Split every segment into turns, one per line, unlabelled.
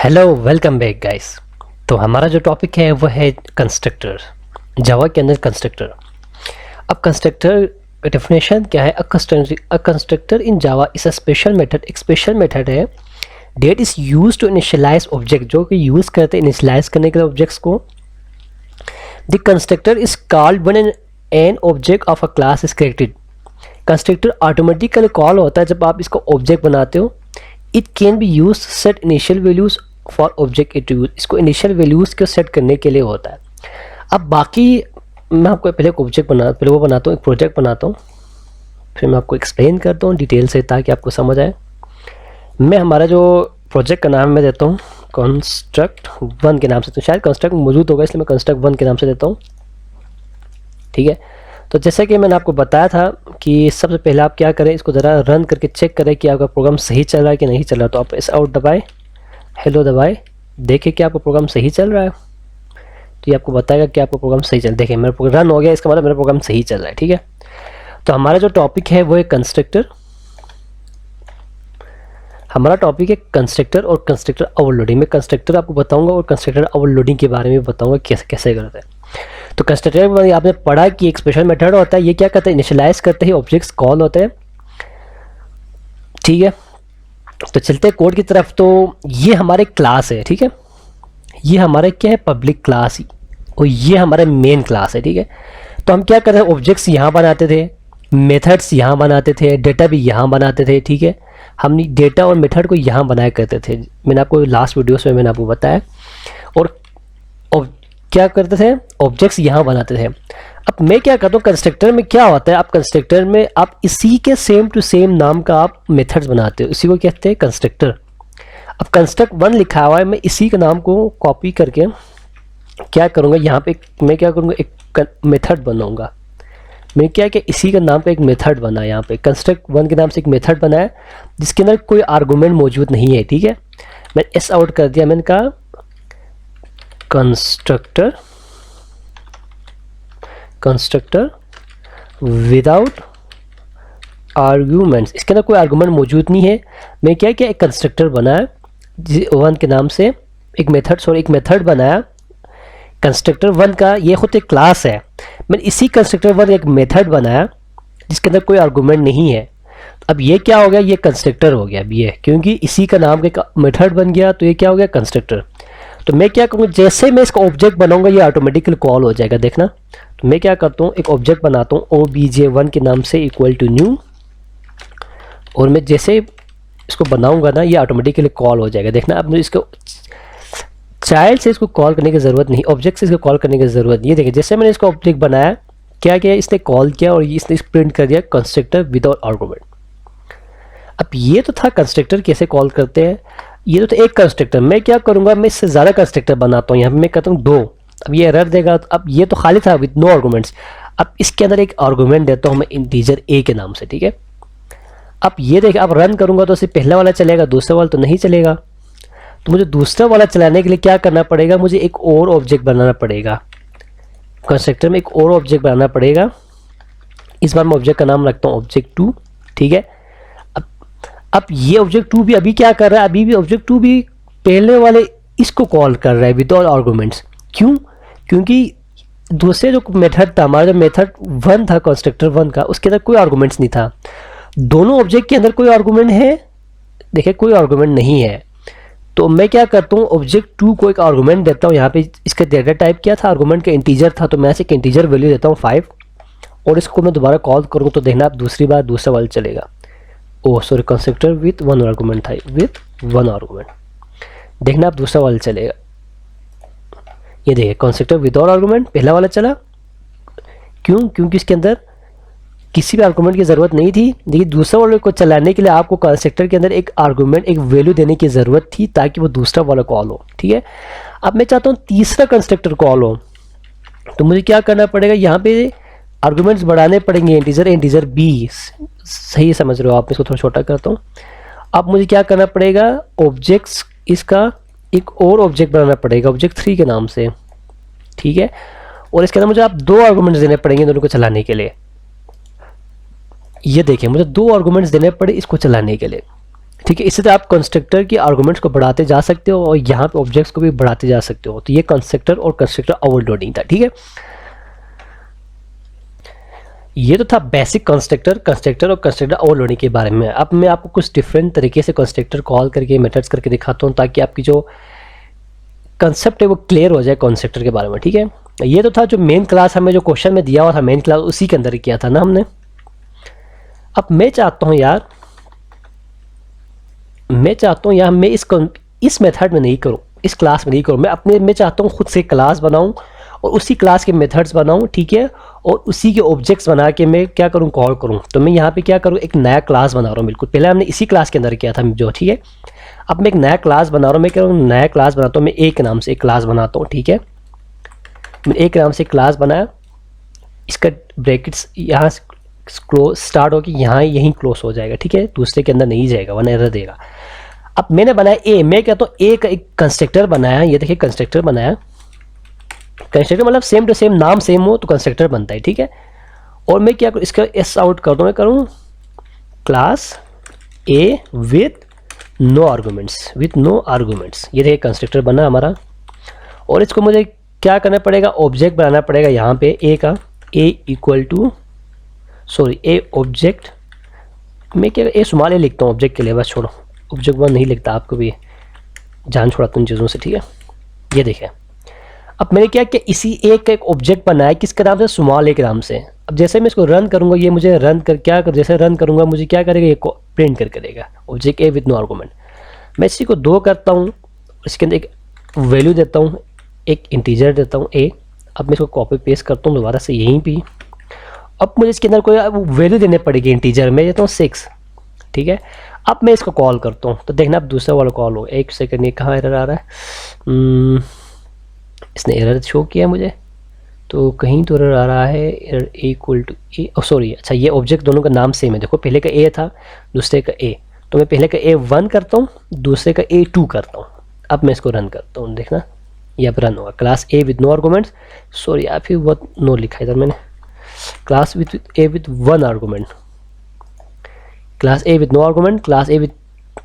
Hello welcome back guys. तो हमारा जो टॉपिक है वो है कंस्ट्रक्टर, जावा के अंदर कंस्ट्रक्टर। अब कंस्ट्रक्टर का डेफिनेशन क्या है? A constructor in Java is a special method, एक स्पेशल मेथड है that is use to initialise object, जो कि यूज़ करते हैं इनिशियलाइज करने के लिए ऑब्जेक्ट्स को। The constructor is called when an object of a class is created. Constructor automatically call होता है जब आप इसको ऑब्जेक्ट बनाते हो। It can be use set initial values for object it use, इसको इनिशियल वैल्यूज को सेट करने के लिए होता है। अब बाकी मैं आपको पहले एक ऑब्जेक्ट पहले वो बनाता हूँ, एक प्रोजेक्ट बनाता हूँ, फिर मैं आपको एक्सप्लेन करता हूँ डिटेल से ताकि आपको समझ आए। मैं हमारा जो प्रोजेक्ट का नाम मैं देता हूँ कंस्ट्रक्ट वन के नाम से, तो शायद कंस्ट्रक्ट मौजूद होगा इसलिए मैं कंस्ट्रक्ट वन के नाम से देता हूँ। ठीक है, तो जैसे कि मैंने आपको बताया था कि सबसे पहले आप क्या करें, इसको ज़रा रन करके चेक करें कि आपका प्रोग्राम सही चल रहा है कि नहीं चल रहा। तो आप इस आउट दबाएं, हेलो दबाएं, देखें कि आपका प्रोग्राम सही चल रहा है। तो ये आपको बताएगा कि आपका प्रोग्राम सही चल, देखें मेरा प्रोग्राम रन हो गया, इसका मतलब मेरा प्रोग्राम सही चल रहा है। ठीक है, तो हमारा जो टॉपिक है वो है कंस्ट्रक्टर। हमारा टॉपिक है कंस्ट्रक्टर और कंस्ट्रक्टर ओवरलोडिंग। मैं कंस्ट्रक्टर आपको बताऊंगा और कंस्ट्रक्टर ओवरलोडिंग के बारे में बताऊंगा कैसे कैसे करते हैं। तो कंस्ट्रक्टर में आपने पढ़ा कि एक स्पेशल मेथड होता है, ये क्या करता है, इनिशियलाइज करते ही ऑब्जेक्ट्स कॉल होते हैं। ठीक है, तो चलते हैं कोड की तरफ। तो ये हमारे क्लास है, ठीक है, ये हमारे क्या है, पब्लिक क्लास ही, और ये हमारा मेन क्लास है। ठीक है, तो हम क्या करते हैं, ऑब्जेक्ट्स यहाँ बनाते थे, मेथड्स यहाँ बनाते थे, डेटा भी यहाँ बनाते थे। ठीक है, हम डेटा और मेथड को यहाँ बनाया करते थे, मैंने आपको लास्ट वीडियोस में मैंने आपको बताया। और क्या करते थे, ऑब्जेक्ट्स यहाँ बनाते थे। अब मैं क्या करता हूँ, कंस्ट्रक्टर में क्या होता है, आप कंस्ट्रक्टर में आप इसी के सेम टू सेम नाम का आप मेथड्स बनाते हो, इसी को कहते हैं कंस्ट्रक्टर। अब कंस्ट्रक्ट वन लिखा हुआ है, मैं इसी के नाम को कॉपी करके क्या करूँगा, यहाँ पे मैं क्या करूँगा, एक मेथड बनाऊँगा। मैं क्या क्या इसी का नाम का एक मेथड बना, यहाँ पे कंस्ट्रक्ट वन के नाम से एक मेथड बनाया जिसके अंदर कोई आर्गूमेंट मौजूद नहीं है। ठीक है, मैं एस आउट कर दिया, मैंने कहा कंस्ट्रक्टर विदाउट आर्गूमेंट्स, इसके अंदर कोई आर्गूमेंट मौजूद नहीं है। मैं क्या क्या एक कंस्ट्रक्टर बनाया वन के नाम से, एक मेथड बनाया कंस्ट्रक्टर वन का, ये खुद एक क्लास है। मैंने इसी कंस्ट्रक्टर वन एक मेथड बनाया जिसके अंदर कोई आर्गूमेंट नहीं है। अब ये क्या हो गया, ये कंस्ट्रक्टर हो गया। अब ये क्योंकि इसी का नाम का मेथड बन गया तो ये क्या हो गया, कंस्ट्रक्टर। तो मैं क्या करूँगा, जैसे मैं इसका ऑब्जेक्ट बनाऊंगा ये ऑटोमेटिकली कॉल हो जाएगा, देखना। तो मैं क्या करता हूँ, एक ऑब्जेक्ट बनाता हूँ obj1 के नाम से इक्वल टू न्यू, और मैं जैसे इसको बनाऊंगा ना ये ऑटोमेटिकली कॉल हो जाएगा, देखना। अब मुझे इसको चाइल्ड से इसको कॉल करने की ज़रूरत नहीं, ऑब्जेक्ट से इसको कॉल करने की ज़रूरत नहीं। ये देखिए जैसे मैंने इसको ऑब्जेक्ट बनाया, क्या किया, इसने कॉल किया और इसने प्रिंट कर दिया कंस्ट्रक्टर विदाउट आर्गूमेंट। अब ये तो था कंस्ट्रक्टर कैसे कॉल करते हैं, ये तो एक कंस्ट्रक्टर। मैं क्या करूँगा, मैं इससे ज़्यादा कंस्ट्रक्टर बनाता हूँ, यहाँ पे मैं कहता हूँ 2। अब ये एरर देगा, तो अब ये तो खाली था विद नो आर्गूमेंट्स। अब इसके अंदर एक आर्गूमेंट देता हूँ मैं इंटीजर a के नाम से। ठीक है, अब ये देखिए, अब रन करूँगा तो सिर्फ पहला वाला चलेगा, दूसरा वाला तो नहीं चलेगा। तो मुझे दूसरा वाला चलाने के लिए क्या करना पड़ेगा, मुझे एक और ऑब्जेक्ट बनाना पड़ेगा, कंस्ट्रक्टर में एक और ऑब्जेक्ट बनाना पड़ेगा। इस बार मैं ऑब्जेक्ट का नाम रखता हूँ ऑब्जेक्ट 2। ठीक है, अब ये ऑब्जेक्ट 2 भी अभी क्या कर रहा है, अभी भी ऑब्जेक्ट 2 भी पहले वाले इसको कॉल कर रहा है विदाउट आर्गूमेंट्स। क्यों, क्योंकि दूसरे जो मेथड था, हमारा जो मेथड 1 था कंस्ट्रक्टर 1 का, उसके अंदर कोई आर्गूमेंट्स नहीं था। दोनों ऑब्जेक्ट के अंदर कोई आर्गूमेंट है, देखिए कोई आर्गूमेंट नहीं है। तो मैं क्या करता हूँ, ऑब्जेक्ट 2 को एक आर्गूमेंट देता हूँ। यहाँ पे इसका डेटा टाइप क्या था, आर्गूमेंट का इंटीजर था, तो मैं ऐसे एक इंटीजर वैल्यू देता हूँ 5, और इसको मैं दोबारा कॉल करूँ तो देखना आप दूसरी बार दूसरा वाला चलेगा। Oh sorry, constructor with 1 argument था, विथ 1 आर्गूमेंट, देखना आप दूसरा वाला चलेगा। ये देखिए कंस्ट्रक्टर विदाउट आर्गूमेंट पहला वाला चला। क्यों, क्योंकि इसके अंदर किसी भी आर्गूमेंट की ज़रूरत नहीं थी। देखिए दूसरा वाले को चलाने के लिए आपको कंस्ट्रक्टर के अंदर एक आर्गूमेंट, एक वैल्यू देने की ज़रूरत थी ताकि वो दूसरा वाला कॉल हो। ठीक है, अब मैं चाहता हूँ तीसरा कंस्ट्रक्टर कॉल हो, तो मुझे क्या करना पड़ेगा, यहाँ पे आर्गूमेंट्स बढ़ाने पड़ेंगे, इंटीजर b, सही समझ रहे हो आप, इसको थोड़ा छोटा करता हूँ। अब मुझे क्या करना पड़ेगा, ऑब्जेक्ट्स इसका एक और ऑब्जेक्ट बनाना पड़ेगा ऑब्जेक्ट 3 के नाम से। ठीक है, और इसके अंदर मुझे आप 2 आर्गूमेंट्स देने पड़ेंगे दोनों को चलाने के लिए। ये देखिए मुझे 2 आर्गूमेंट्स देने पड़े इसको चलाने के लिए। ठीक है। इसी तरह आप कंस्ट्रक्टर की आर्गुमेंट्स को बढ़ाते जा सकते हो और यहाँ पे ऑब्जेक्ट्स को भी बढ़ाते जा सकते हो। तो ये कंस्ट्रक्टर और कंस्ट्रक्टर ओवरलोडिंग था। ठीक है, ये तो था बेसिक कंस्ट्रक्टर और कंस्ट्रक्टर ओवरलोडिंग के बारे में। अब मैं आपको कुछ डिफरेंट तरीके से कंस्ट्रक्टर कॉल करके मेथड्स करके दिखाता हूँ ताकि आपकी जो कंसेप्ट है वो क्लियर हो जाए कंस्ट्रक्टर के बारे में। ठीक है, ये तो था जो मेन क्लास हमें जो क्वेश्चन में दिया हुआ था, मेन क्लास उसी के अंदर किया था ना हमने। अब मैं चाहता हूँ यार मैं इस मेथड में नहीं करूँ, इस क्लास में नहीं करूँ, मैं चाहता हूँ खुद से क्लास बनाऊँ और उसी क्लास के मेथड्स बनाऊँ। ठीक है, और उसी के ऑब्जेक्ट्स बना के मैं क्या करूँ, कॉल करूँ। तो मैं यहाँ पे क्या करूँ, एक नया क्लास बना रहा हूँ। बिल्कुल पहले हमने इसी क्लास के अंदर किया था जो। ठीक है, अब मैं एक नया क्लास बना रहा हूँ। मैं क्या करूँ, नया क्लास बनाता हूँ। मैं एक नाम से एक क्लास बनाता हूँ। ठीक है, मैं एक नाम से क्लास बनाया, इसका ब्रैकेट्स यहाँ क्लोज स्टार्ट होकर यहाँ यहीं क्लोज हो जाएगा। ठीक है, दूसरे के अंदर नहीं जाएगा वरना एरर देगा। अब मैंने बनाया ए, मैं कहता हूँ ए का एक कंस्ट्रक्टर बनाया। ये देखिए कंस्ट्रक्टर बनाया, कंस्ट्रक्टर मतलब सेम टू सेम, नाम सेम हो तो कंस्ट्रक्टर बनता है। ठीक है, और मैं क्या करूँ, इसका एस आउट कर दूँ, मैं करूँ class A with no arguments. ये देखिए कंस्ट्रक्टर बना हमारा। और इसको मुझे क्या करना पड़ेगा, ऑब्जेक्ट बनाना पड़ेगा यहाँ पे ए का, ए इक्वल टू ए ऑब्जेक्ट, मैं क्या ए स्मॉल ए लिखता हूँ ऑब्जेक्ट के लिए, बस छोड़ो ऑब्जेक्ट वन नहीं लिखता, आपको भी जान छोड़ाता हूँ चीज़ों से। ठीक है, ये देखिए अब मैंने क्या किया, इसी एक का एक ऑब्जेक्ट बनाया, किसके नाम से, स्मॉल ए के नाम से। अब जैसे मैं इसको रन करूँगा, ये मुझे रन कर क्या कर, जैसे रन करूँगा मुझे क्या करेगा, ये प्रिंट कर करेगा object A with no argument. मैं इसी को 2 करता हूँ, इसके अंदर एक वैल्यू देता हूँ, एक इंटीजर देता हूँ ए। अब मैं इसको कॉपी पेस्ट करता हूँ दोबारा से यहीं पे। अब मुझे इसके अंदर कोई वैल्यू देने पड़ेगी, इंटीजर में देता हूँ 6। ठीक है, अब मैं इसको कॉल करता हूँ तो देखना अब दूसरा वाला कॉल हो। एक सेकंड, ये कहाँ एरर आ रहा है, इसने एरर शो किया मुझे, तो कहीं तो एरर आ रहा है, error A equal to A, sorry, अच्छा ये ऑब्जेक्ट दोनों का नाम सेम है। देखो पहले का ए था, दूसरे का ए, तो मैं पहले का A1 करता हूँ, दूसरे का A2 करता हूँ। अब मैं इसको रन करता हूँ, देखना ये अब रन होगा। Class A with no arguments, sorry या फिर वो नो लिखा इधर मैंने, class with A with 1 argument, class A with no argument, class A with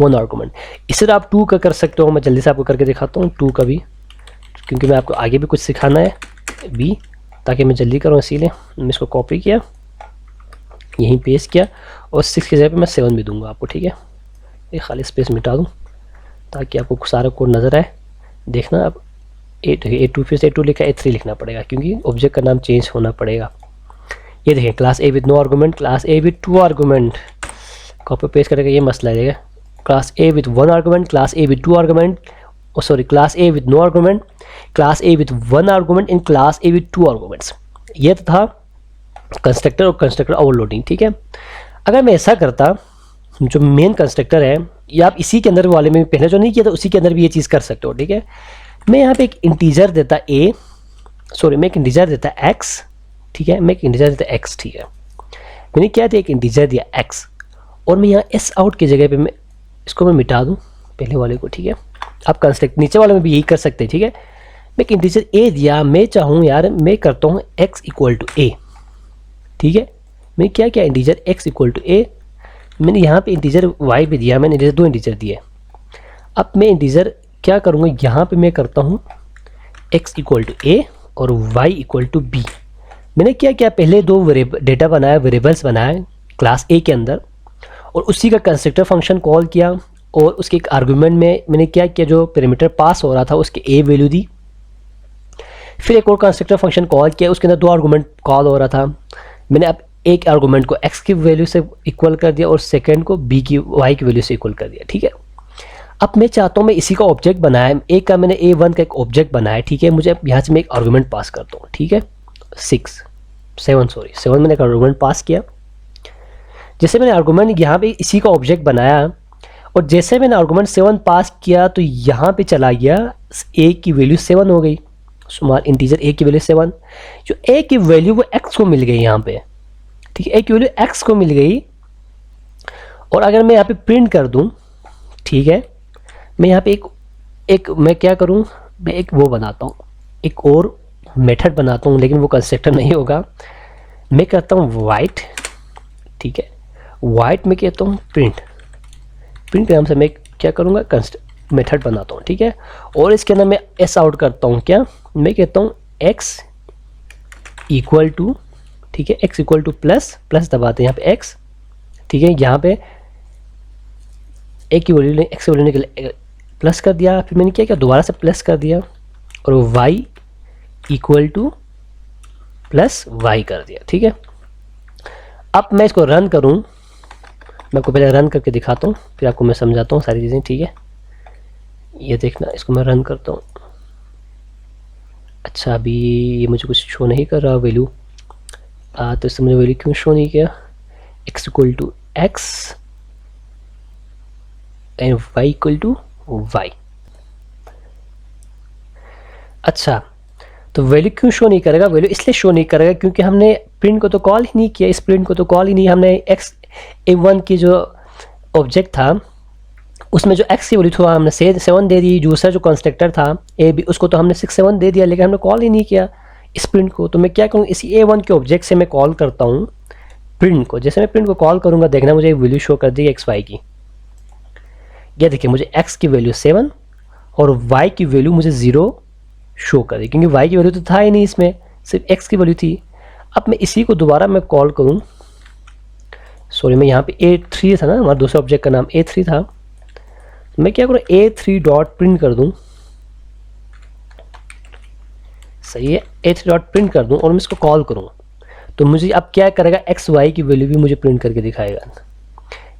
1 argument. इसे आप 2 का कर सकते हो, मैं जल्दी से आपको करके दिखाता हूँ 2 का भी, क्योंकि मैं आपको आगे भी कुछ सिखाना है बी, ताकि मैं जल्दी करूँ, इसीलिए मैं इसको कॉपी किया, यहीं पेस्ट किया, और 6 की जगह पे मैं 7 भी दूंगा आपको। ठीक है, ये खाली स्पेस मिटा दूँ ताकि आपको सारा कोड नज़र आए। देखना अब A2 फिर से A2 लिखा, A3 लिखना पड़ेगा क्योंकि ऑब्जेक्ट का नाम चेंज होना पड़ेगा। ये देखें class A with no argument, class A with 2 argument, copy paste करेगा ये मसला रहेगा। Class A with 1 argument, class A with 2 argument, sorry class A with no argument, class A with 1 argument and class A with 2 arguments. ये तो था constructor और constructor overloading. ठीक है, अगर मैं ऐसा करता, जो मेन कंस्ट्रक्टर है, या आप इसी के अंदर वाले में पहले जो नहीं किया था उसी के अंदर भी ये चीज़ कर सकते हो। ठीक है, मैं यहाँ पे एक इंटीजर देता ए, सॉरी मैं एक इंटीजर देता एक्स। ठीक है, मैं एक इंटीजर देता एक्स। ठीक है, मैंने क्या दिया, एक इंटीजर दिया एक्स, और मैं यहाँ एस आउट की जगह पे मैं इसको मैं मिटा दूँ पहले वाले को। ठीक है, आप कंस्ट्रक्ट नीचे वाले में भी यही कर सकते हैं। ठीक है, मैं एक इंटीजर ए दिया, मैं चाहूँ यार मैं करता हूँ एक्स इक्वल टू ए। ठीक है, मैं क्या क्या इंटीजर एक्स इक्वल टू ए, मैंने यहाँ पे इंटीजर वाई भी दिया, मैंने इंटीजर 2 इंटीजर दिए। अब मैं इंटीजर क्या करूँगा, यहाँ पे मैं करता हूँ एक्स इक्वल टू ए और वाई इक्वल टू बी। मैंने क्या किया, पहले 2 डेटा बनाया, वेरिएबल्स बनाए क्लास ए के अंदर, और उसी का कंस्ट्रक्टर फंक्शन कॉल किया, और उसके एक आर्गूमेंट में मैंने क्या किया, जो पैरामीटर पास हो रहा था उसके ए वैल्यू दी। फिर एक और कंस्ट्रक्टर फंक्शन कॉल किया, उसके अंदर 2 आर्गूमेंट कॉल हो रहा था। मैंने अब एक आर्गूमेंट को x की वैल्यू से इक्वल कर दिया और सेकंड को b की y की वैल्यू से इक्वल कर दिया। ठीक है, अब मैं चाहता हूँ मैं इसी का ऑब्जेक्ट बनाया, एक का मैंने a1 का एक ऑब्जेक्ट बनाया। ठीक है, मुझे यहाँ से मैं एक आर्गूमेंट पास करता हूँ। ठीक है, 7 मैंने एक आर्गूमेंट पास किया। जैसे मैंने आर्गूमेंट यहाँ पे इसी का ऑब्जेक्ट बनाया, और जैसे मैंने आर्गूमेंट 7 पास किया तो यहाँ पे चला गया, a की वैल्यू 7 हो गई, स्मॉल इंटीजर a की वैल्यू 7, जो a की वैल्यू वो x को मिल गई यहाँ पे। ठीक है, a की वैल्यू x को मिल गई, और अगर मैं यहाँ पे प्रिंट कर दूँ, ठीक है, मैं यहाँ पे एक मैं क्या करूँ, मैं एक वो बनाता हूँ, एक और मेथड बनाता हूँ, लेकिन वो कंस्ट्रक्टर नहीं होगा। मैं करता हूँ वाइट, ठीक है, वाइट में कहता हूँ प्रिंट, प्रिंट के नाम से मैं क्या करूँगा, मेथड बनाता हूँ, ठीक है। और इसके अंदर मैं एस आउट करता हूँ, क्या मैं कहता हूँ एक्स इक्वल टू, ठीक है, x equal to plus, plus दबाते हैं यहाँ पे एक्स, ठीक है। यहाँ पे एक की वैल्यू एक्स की वैल्यू के लिए प्लस कर दिया, फिर मैंने क्या किया, दोबारा से प्लस कर दिया, और Y equal to plus Y कर दिया, ठीक है। अब मैं इसको रन करूँ, मैं आपको पहले रन करके दिखाता हूँ, फिर आपको मैं समझाता हूँ सारी चीज़ें, ठीक है। ये देखना, इसको मैं रन करता हूँ। अच्छा, अभी ये मुझे कुछ शो नहीं कर रहा वैल्यू, तो इससे मुझे वैल्यू क्यों शो नहीं किया, X equal to X and Y equal to Y. अच्छा, तो वैल्यू क्यों शो नहीं करेगा, वैल्यू इसलिए शो नहीं करेगा क्योंकि हमने प्रिंट को तो कॉल ही नहीं किया, इस प्रिंट को तो कॉल ही नहीं, हमने एक्स A1 की जो ऑब्जेक्ट था उसमें जो एक्स की वैल्यू थी हमने 7 दे दी, दूसरा जो कंस्ट्रक्टर था ए बी उसको तो हमने 6 7 दे दिया, लेकिन हमने कॉल ही नहीं किया इस प्रिंट को। तो मैं क्या करूँ, इसी A1 के ऑब्जेक्ट से मैं कॉल करता हूँ प्रिंट को। जैसे मैं प्रिंट को कॉल करूँगा, देखना मुझे वैल्यू शो कर दी एक्स वाई की। ये देखिए, मुझे एक्स की वैल्यू 7 और वाई की वैल्यू मुझे 0 शो कर दी, क्योंकि वाई की वैल्यू तो था ही नहीं, इसमें सिर्फ एक्स की वैल्यू थी। अब मैं इसी को दोबारा मैं कॉल करूँ, सॉरी मैं यहाँ पे A3 था ना, हमारा दूसरा ऑब्जेक्ट का नाम A3 था, मैं क्या करूँ A3 डॉट प्रिंट कर दूँ, सही है, A3 डॉट प्रिंट कर दूँ और मैं इसको कॉल करूँ, तो मुझे अब क्या करेगा, एक्स वाई की वैल्यू भी मुझे प्रिंट करके दिखाएगा।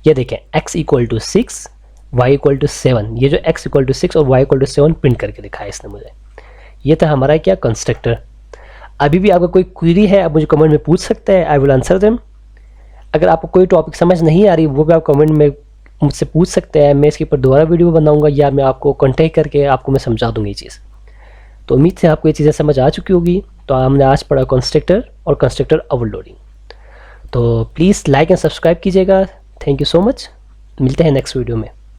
ये देखें, x equal to 6 y equal to 7, ये जो x इक्वल टू 6 और y इक्वल टू 7 प्रिंट करके दिखाया इसने मुझे। ये था हमारा क्या, कंस्ट्रक्टर। अभी भी आपका कोई क्वेरी है आप मुझे कमेंट में पूछ सकते हैं, आई विल आंसर देम। अगर आपको कोई टॉपिक समझ नहीं आ रही वो भी आप कमेंट में मुझसे पूछ सकते हैं, मैं इसके ऊपर दोबारा वीडियो बनाऊंगा या मैं आपको कॉन्टेक्ट करके आपको मैं समझा दूंगी ये चीज़। तो उम्मीद से आपको ये चीज़ें समझ आ चुकी होगी। तो हमने आज पढ़ा कंस्ट्रक्टर और कंस्ट्रक्टर ओवरलोडिंग। तो प्लीज़ लाइक एंड सब्सक्राइब कीजिएगा। थैंक यू सो मच, मिलते हैं नेक्स्ट वीडियो में।